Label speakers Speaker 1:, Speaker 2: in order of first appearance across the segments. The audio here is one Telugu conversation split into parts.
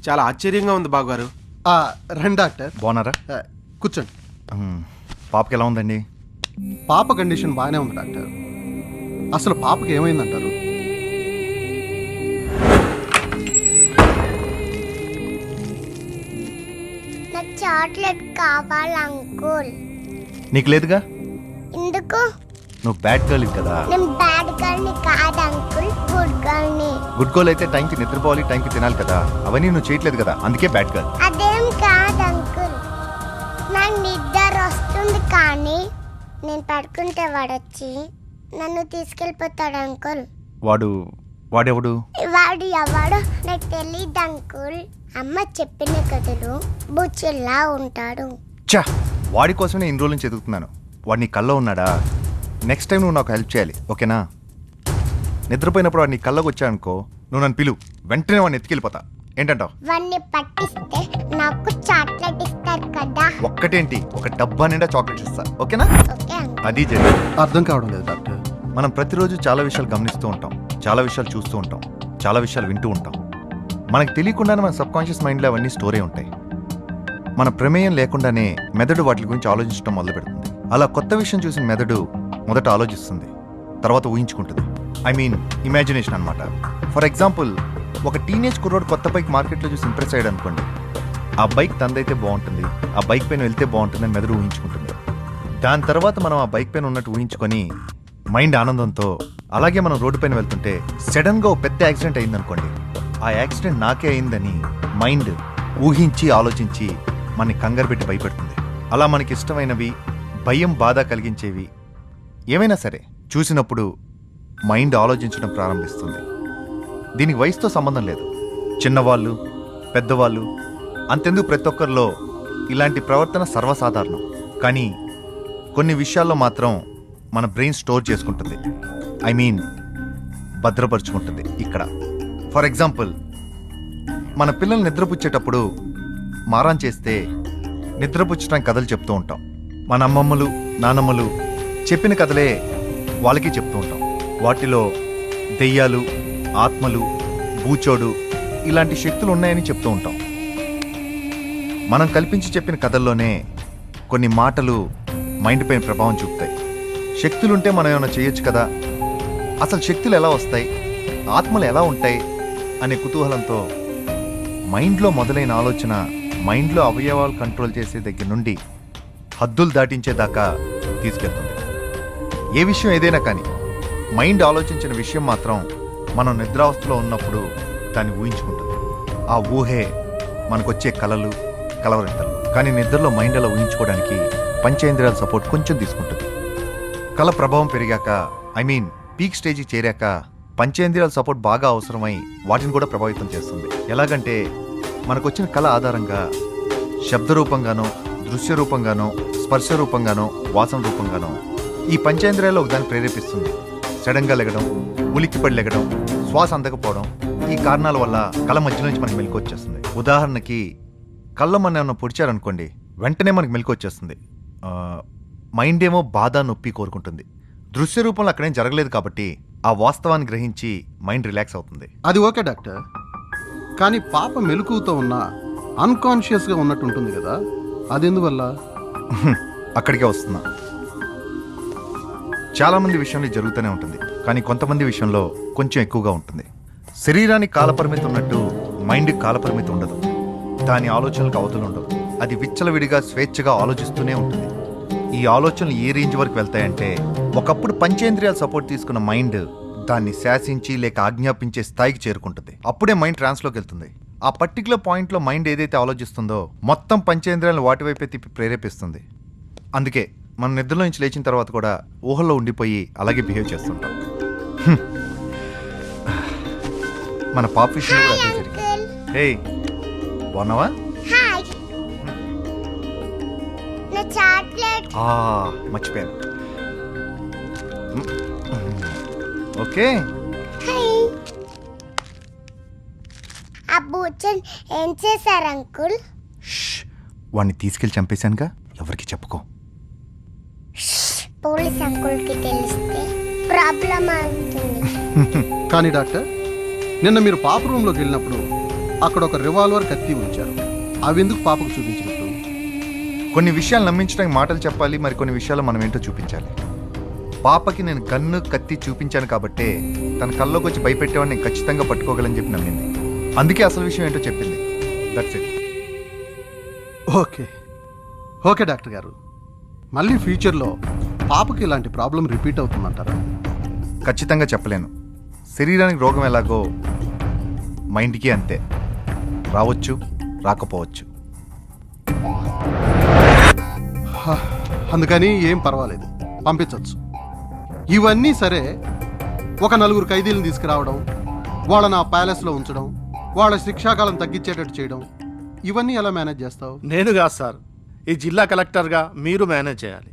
Speaker 1: చాలా ఆశ్చర్యంగా ఉంది బావగారు.
Speaker 2: రండి డాక్టర్.
Speaker 3: బాగున్నారా?
Speaker 2: కూర్చోండి.
Speaker 3: పాపకి ఎలా ఉందండి?
Speaker 2: పాప కండిషన్ బాగానే ఉంది డాక్టర్. అసలు పాపకి ఏమైందంటారు?
Speaker 4: నాకు చాక్లెట్ కావాలి అంకుల్.
Speaker 3: నీకు లేదుగా?
Speaker 4: ఎందుకు?
Speaker 3: నువ్వు బ్యాడ్ గర్ల్ కదా.
Speaker 4: నేను బ్యాడ్ గర్ల్ని కాదు అంకుల్, గుడ్ గర్ల్ని.
Speaker 3: గుడ్ గర్ల్ అయితే టైంకి నిద్రపోవాలి, టైంకి తినాలి కదా. అవన్నీ నువ్వు చేయట్లేదు కదా, అందుకే బ్యాడ్ గర్ల్.
Speaker 4: అదేం కాదు అంకుల్, నాకు నిద్ర వస్తుంది కానీ నేను పడుకుంటే వాడొచ్చి నన్ను తీసుకెళ్ళిపోతాడు అంకుల్.
Speaker 3: వాడెవడు?
Speaker 4: వాడు ఎవడో నాకు తెలియదు అంకుల్. అమ్మ చెప్పిన కథలు బుచ్చిలా ఉంటాడు.
Speaker 3: చా, వాడి కోసమే ఇన్ని రోజుల నుంచి ఎదుగుతున్నాను. వాడు నీ కల్లో ఉన్నాడా? నెక్స్ట్ టైం నువ్వు నాకు హెల్ప్ చేయాలి, ఓకేనా? నిద్రపోయినప్పుడు వాడు నీ కల్లోకి వచ్చాడనుకో, నువ్వు నన్ను పిలువు, వెంటనే వాడిని ఎత్తుకెళ్ళిపోతా. ఏంటంటావు?
Speaker 4: వాడిని పట్టిస్తే నాకు చాక్లెట్ ఇస్తారు కదా.
Speaker 3: ఒక్కటేంటి, ఒక డబ్బా నిండా చాక్లెట్స్ ఇస్తా, ఓకేనా?
Speaker 4: Okay uncle.
Speaker 3: అది జరిగింది.
Speaker 2: అర్థం కావడం లేదు డాక్టర్.
Speaker 3: మనం ప్రతిరోజు చాలా విషయాలు గమనిస్తూ ఉంటాం, చాలా విషయాలు చూస్తూ ఉంటాం, చాలా విషయాలు వింటూ ఉంటాం. మనకు తెలియకుండానే మన సబ్కాన్షియస్ మైండ్లో అవన్నీ స్టోర్ అయి ఉంటాయి. మన ప్రమేయం లేకుండానే మెదడు వాటి గురించి ఆలోచించడం మొదలు పెడుతుంది. అలా కొత్త విషయం చూసిన మెదడు మొదట ఆలోచిస్తుంది, తర్వాత ఊహించుకుంటుంది. ఐ మీన్ ఇమాజినేషన్ అనమాట. ఫర్ ఎగ్జాంపుల్, ఒక టీనేజ్ కుర్రోడు కొత్త బైక్ మార్కెట్లో చూసి ఇంప్రెస్ అయ్యాడు అనుకోండి. ఆ బైక్ తందైతే బాగుంటుంది, ఆ బైక్ పైన వెళ్తే బాగుంటుందని మెదడు ఊహించుకుంటుంది. దాని తర్వాత మనం ఆ బైక్ పైన ఉన్నట్టు ఊహించుకొని మైండ్ ఆనందంతో, అలాగే మనం రోడ్డు పైన వెళ్తుంటే సడన్గా ఓ పెద్ద యాక్సిడెంట్ అయిందనుకోండి. ఆ యాక్సిడెంట్ నాకే అయిందని మైండ్ ఊహించి ఆలోచించి మనని కంగారు పెట్టి భయపెడుతుంది. అలా మనకి ఇష్టమైనవి, భయం, బాధ కలిగించేవి ఏమైనా సరే చూసినప్పుడు మైండ్ ఆలోచించడం ప్రారంభిస్తుంది. దీనికి వయసుతో సంబంధం లేదు. చిన్నవాళ్ళు, పెద్దవాళ్ళు, అంతెందుకు ప్రతి ఒక్కరిలో ఇలాంటి ప్రవర్తన సర్వసాధారణం. కానీ కొన్ని విషయాల్లో మాత్రం మన బ్రెయిన్ స్టోర్ చేసుకుంటుంది, ఐ మీన్ భద్రపరుచుకుంటుంది. ఇక్కడ ఫర్ ఎగ్జాంపుల్, మన పిల్లల్ని నిద్రపుచ్చేటప్పుడు మారాన్ చేస్తే నిద్రపుచ్చడానికి కథలు చెప్తూ ఉంటాం. మన అమ్మమ్మలు, నానమ్మలు చెప్పిన కథలే వాళ్ళకి చెప్తూ ఉంటాం. వాటిలో దెయ్యాలు, ఆత్మలు, బూచోడు ఇలాంటి శక్తులు ఉన్నాయని చెప్తూ ఉంటాం. మనం కల్పించి చెప్పిన కథల్లోనే కొన్ని మాటలు మైండ్ పైన ప్రభావం చూపుతాయి. శక్తులుంటే మనం ఏమైనా చేయొచ్చు కదా, అసలు శక్తులు ఎలా వస్తాయి, ఆత్మలు ఎలా ఉంటాయి అనే కుతూహలంతో మైండ్లో మొదలైన ఆలోచన మైండ్లో అవయవాలు కంట్రోల్ చేసే దగ్గర నుండి హద్దులు దాటించేదాకా తీసుకెళ్తుంది. ఏ విషయం ఏదైనా కానీ మైండ్ ఆలోచించిన విషయం మాత్రం మనం నిద్రావస్థలో ఉన్నప్పుడు దాన్ని ఊహించుకుంటుంది. ఆ ఊహే మనకొచ్చే కలలు, కలవరింతలు. కానీ నిద్రలో మైండ్ అలా ఊహించుకోవడానికి పంచేంద్రియాల సపోర్ట్ కొంచెం తీసుకుంటుంది. కళ ప్రభావం పెరిగాక, ఐ మీన్ పీక్ స్టేజ్కి చేరాక పంచేంద్రియాల సపోర్ట్ బాగా అవసరమై వాటిని కూడా ప్రభావితం చేస్తుంది. ఎలాగంటే మనకొచ్చిన కళ ఆధారంగా శబ్ద రూపంగానో, దృశ్య రూపంగానో, స్పర్శ రూపంగానో, వాసన రూపంగానో ఈ పంచేంద్రియాల్లో ఒకదాన్ని ప్రేరేపిస్తుంది. సడన్గా లెగడం, ఉలిక్కిపడి లెగడం, శ్వాస అందకపోవడం, ఈ కారణాల వల్ల కళ మధ్య నుంచి మనకి మెలకు వచ్చేస్తుంది. ఉదాహరణకి కళ్ళ మన ఏమన్నా పొడిచారనుకోండి, వెంటనే మనకి మెలకు వచ్చేస్తుంది. మైండ్ ఏమో బాధ, నొప్పి కోరుకుంటుంది. దృశ్య రూపంలో అక్కడేం జరగలేదు కాబట్టి ఆ వాస్తవాన్ని గ్రహించి మైండ్ రిలాక్స్ అవుతుంది.
Speaker 2: అది ఓకే డాక్టర్, కానీ పాప మెలకువతో ఉన్న అన్కాన్షియస్గా ఉన్నట్టు ఉంటుంది కదా, అది ఎందువల్ల?
Speaker 3: అక్కడికే వస్తున్నా. చాలామంది విషయంలో జరుగుతూనే ఉంటుంది, కానీ కొంతమంది విషయంలో కొంచెం ఎక్కువగా ఉంటుంది. శరీరానికి కాలపరిమితి ఉన్నట్టు మైండ్కి కాలపరిమితి ఉండదు. దాని ఆలోచనలకు అవతలు ఉండవు. అది విచ్చలవిడిగా స్వేచ్ఛగా ఆలోచిస్తూనే ఉంటుంది. ఈ ఆలోచనలు ఏ రేంజ్ వరకు వెళ్తాయంటే, ఒకప్పుడు పంచేంద్రియాల సపోర్ట్ తీసుకున్న మైండ్ దాన్ని శాసించి లేక ఆజ్ఞాపించే స్థాయికి చేరుకుంటుంది. అప్పుడే మైండ్ ట్రాన్స్లోకి వెళ్తుంది. ఆ పర్టికులర్ పాయింట్లో మైండ్ ఏదైతే ఆలోచిస్తుందో మొత్తం పంచేంద్రియాలను వాటి వైపే తిప్పి ప్రేరేపిస్తుంది. అందుకే మనం నిద్రలో నుంచి లేచిన తర్వాత కూడా ఊహల్లో ఉండిపోయి అలాగే బిహేవ్ చేస్తుంటాం. మన పాప్ విషయంలో కూడా అదే జరిగింది. హే, బాగున్నావా?
Speaker 4: హాయ్, నా చాక్లెట్.
Speaker 3: మర్చిపోయాను. ఓకే.
Speaker 4: హాయ్. ఆ బూచన్ ఏం చేశారు అంకుల్?
Speaker 3: వాడిని తీసుకెళ్ళి చంపేశానుగా, ఎవరికి చెప్పుకో.
Speaker 4: పోలీస్ అంకుల్కి తెలిస్తే ప్రాబ్లం అవుతుంది.
Speaker 2: కానీ డాక్టర్, నిన్న మీరు పాప రూమ్లోకి వెళ్ళినప్పుడు అక్కడ ఒక రివాల్వర్ కత్తి ఉంచారు. అవెందుకు పాపకు చూపించినట్టు?
Speaker 3: కొన్ని విషయాలు నమ్మించడానికి మాటలు చెప్పాలి, మరి కొన్ని విషయాలు మనం ఏంటో చూపించాలి. పాపకి నేను గన్ను కత్తి చూపించాను కాబట్టే తన కల్లోకి వచ్చి భయపెట్టేవాడిని నేను ఖచ్చితంగా పట్టుకోగలని చెప్పి నమ్మింది. అందుకే అసలు విషయం ఏంటో చెప్పింది. That's it.
Speaker 2: Okay okay doctor గారు, మళ్ళీ ఫ్యూచర్లో పాపకి ఇలాంటి ప్రాబ్లం రిపీట్ అవుతుందంటారా?
Speaker 3: ఖచ్చితంగా చెప్పలేను. శరీరానికి రోగం ఎలాగో మైండ్కి అంతే, రావచ్చు రాకపోవచ్చు.
Speaker 2: అందుకని ఏం పర్వాలేదు, పంపించవచ్చు. ఇవన్నీ సరే, ఒక 4 ఖైదీలను తీసుకురావడం, వాళ్ళని ఆ ప్యాలెస్లో ఉంచడం, వాళ్ళ శిక్షాకాలం తగ్గించేటట్టు చేయడం, ఇవన్నీ ఎలా మేనేజ్ చేస్తావు?
Speaker 1: నేను కాదు సార్, ఈ జిల్లా కలెక్టర్గా మీరు మేనేజ్ చేయాలి.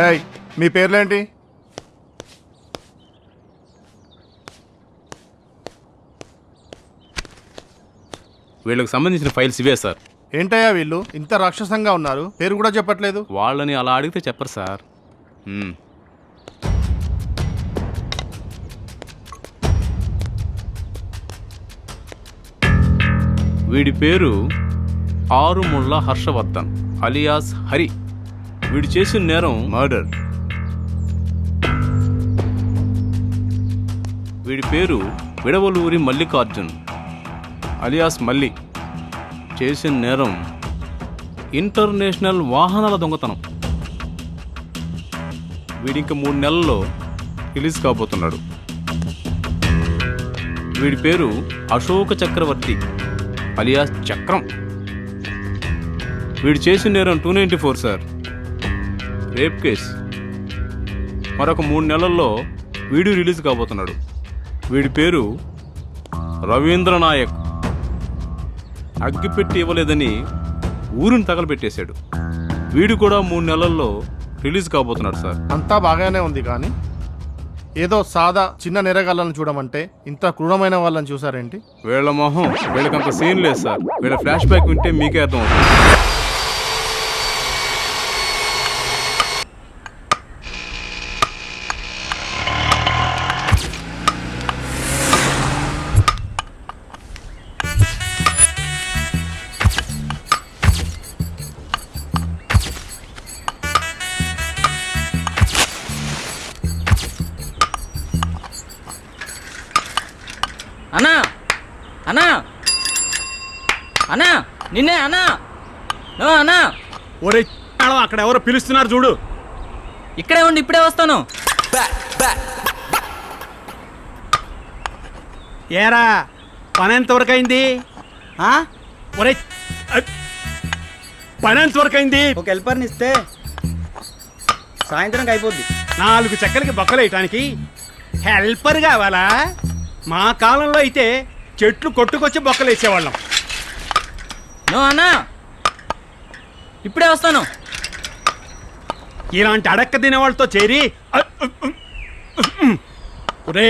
Speaker 1: ఏయ్, మీ పేర్లేంటి?
Speaker 5: వీళ్ళకి సంబంధించిన ఫైల్స్ ఇవే సార్.
Speaker 1: ఏంటయ్యా వీళ్ళు ఇంత రాక్షసంగా ఉన్నారు? పేరు కూడా చెప్పట్లేదు.
Speaker 5: వాళ్ళని అలా అడిగితే చెప్పరు సార్. వీడి పేరు ఆరుముళ్ళ హర్షవర్ధన్ అలియాస్ హరి. వీడు చేసిన నేరం మర్డర్. వీడి పేరు విడవలూరి మల్లికార్జున్ అలియాస్ మల్లి. చేసిన నేరం ఇంటర్నేషనల్ వాహనాల దొంగతనం. వీడింక 3 నెలల్లో రిలీజ్ కాబోతున్నాడు. వీడి పేరు అశోక చక్రవర్తి అలియాస్ చక్రం. వీడు చేసిన నేరం 294 సార్, రేప్ కేస్. మరొక 3 నెలల్లో వీడు రిలీజ్ కాబోతున్నాడు. వీడి పేరు రవీంద్ర నాయక్. అగ్గిపెట్టి ఇవ్వలేదని ఊరిని తగలబెట్టేశాడు. వీడు కూడా 3 నెలల్లో రిలీజ్ కాబోతున్నాడు సార్.
Speaker 1: అంతా బాగానే ఉంది, కానీ ఏదో సాదా చిన్న నెరగాళ్ళని చూడమంటే ఇంత క్రూరమైన వాళ్ళని చూసారేంటి?
Speaker 5: వీళ్ళ మొహం, వీళ్ళకంత సీన్ లేదు సార్. వీళ్ళ ఫ్లాష్ బ్యాక్ వింటే మీకే అర్థం అవుతుంది.
Speaker 6: అన్నా అన్నా అన్నా నిన్నే అన్నా. నో అన్నా.
Speaker 7: ఒరే అక్కడ ఎవరో పిలుస్తున్నారు చూడు.
Speaker 6: ఇక్కడే ఉండి ఇప్పుడే వస్తాను.
Speaker 7: ఏరా పని ఎంతవరకు అయింది? ఒరే పని ఎంతవరకు అయింది?
Speaker 8: ఒక హెల్పర్ని ఇస్తే సాయంత్రం అయిపోద్ది.
Speaker 7: 4 చెక్కలకి బొక్కలేయటానికి హెల్పర్ కావాలా? మా కాలంలో అయితే చెట్లు కొట్టుకొచ్చి బొక్కలు వేసేవాళ్ళం.
Speaker 6: నో అన్నా, ఇప్పుడే వస్తాను.
Speaker 7: ఇలాంటి అడక్క తినేవాళ్ళతో చేరి రే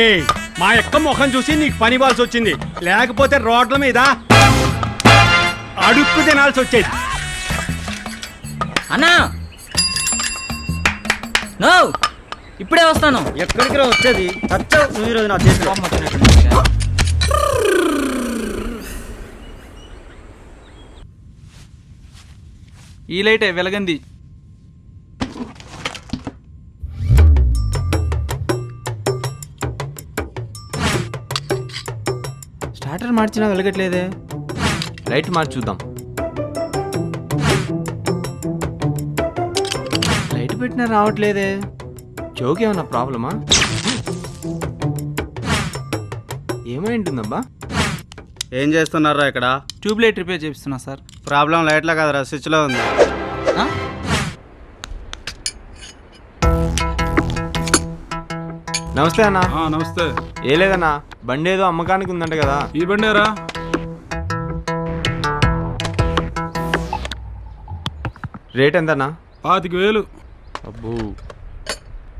Speaker 7: మా యొక్క ముఖం చూసి నీకు పని ఇవ్వాల్సి వచ్చింది. లేకపోతే రోడ్ల మీద అడుక్కు తినాల్సి వచ్చేది.
Speaker 6: అన్నా నో ఇప్పుడే వస్తాను.
Speaker 8: ఎక్కడికి రా వచ్చేది? చచ్చావు నువ్వు ఈరోజు నా చేతిలో.
Speaker 6: కోపం వచ్చినట్టుంది.
Speaker 9: ఈ లైటే వెలగంది.
Speaker 8: స్టార్టర్ మార్చినా వెలగట్లేదే. లైట్ మార్చి చూద్దాం. లైట్ పెట్టినా రావట్లేదే. జోక్ ఏమన్నా ప్రాబ్లమా? ఏమై ఉంటుందబ్బా?
Speaker 10: ఏం చేస్తున్నారా ఇక్కడ?
Speaker 9: ట్యూబ్ లైట్ రిపేర్ చేపిస్తున్నా సార్.
Speaker 10: ప్రాబ్లం లైట్లో కదరా, స్విచ్లో ఉంది.
Speaker 9: ఆ?
Speaker 8: నమస్తే అన్న.
Speaker 5: నమస్తే.
Speaker 8: ఏ లేదన్నా, బండి ఏదో అమ్మకానికి ఉందంట కదా.
Speaker 5: ఈ బండేరా?
Speaker 8: రేట్ ఎంతన్నా?
Speaker 5: 25,000.
Speaker 8: అబ్బో,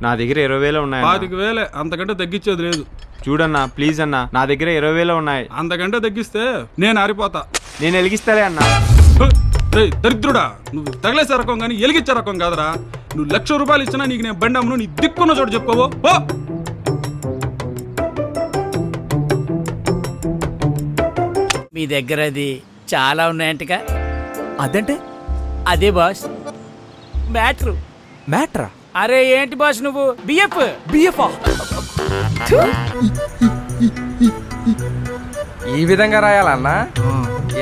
Speaker 8: నా దగ్గర 20,000 ఉన్నాయి.
Speaker 5: 25,000 అంతకంటే తగ్గించేది లేదు.
Speaker 8: చూడన్నా ప్లీజ్ అన్నా, నా దగ్గర 20,000 ఉన్నాయి.
Speaker 5: అంతకంటే తగ్గిస్తే నేను ఆరిపోతా.
Speaker 8: నేను వెలిగిస్తాలే అన్నా.
Speaker 5: రేయ్ దరిద్రుడా, నువ్వు తగిలేసే రకం కానీ ఎలిగిచ్చే రకం కాదురా. నువ్వు 1,00,000 రూపాయలు ఇచ్చినా నీకు నేను బండి అమ్మును, నీ దిక్కున్న చోటు చెప్పుకోవో. ఓ
Speaker 11: మీ దగ్గర అది చాలా ఉన్నాయంటగా. అదంటే అదే బాస్ మ్యాటర్. మ్యాటరా? అరే ఏంటి బాస్ నువ్వు బిఎఫ్
Speaker 12: ఈ విధంగా రాయాలన్నా?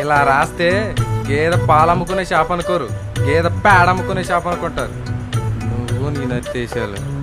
Speaker 12: ఇలా రాస్తే గేదె పాలు అమ్ముకునే షాప్ అనుకోరు, గేదె పేడ అమ్ముకునే షాప్ అనుకుంటారు. నువ్వు నీ నత్తేసాలు.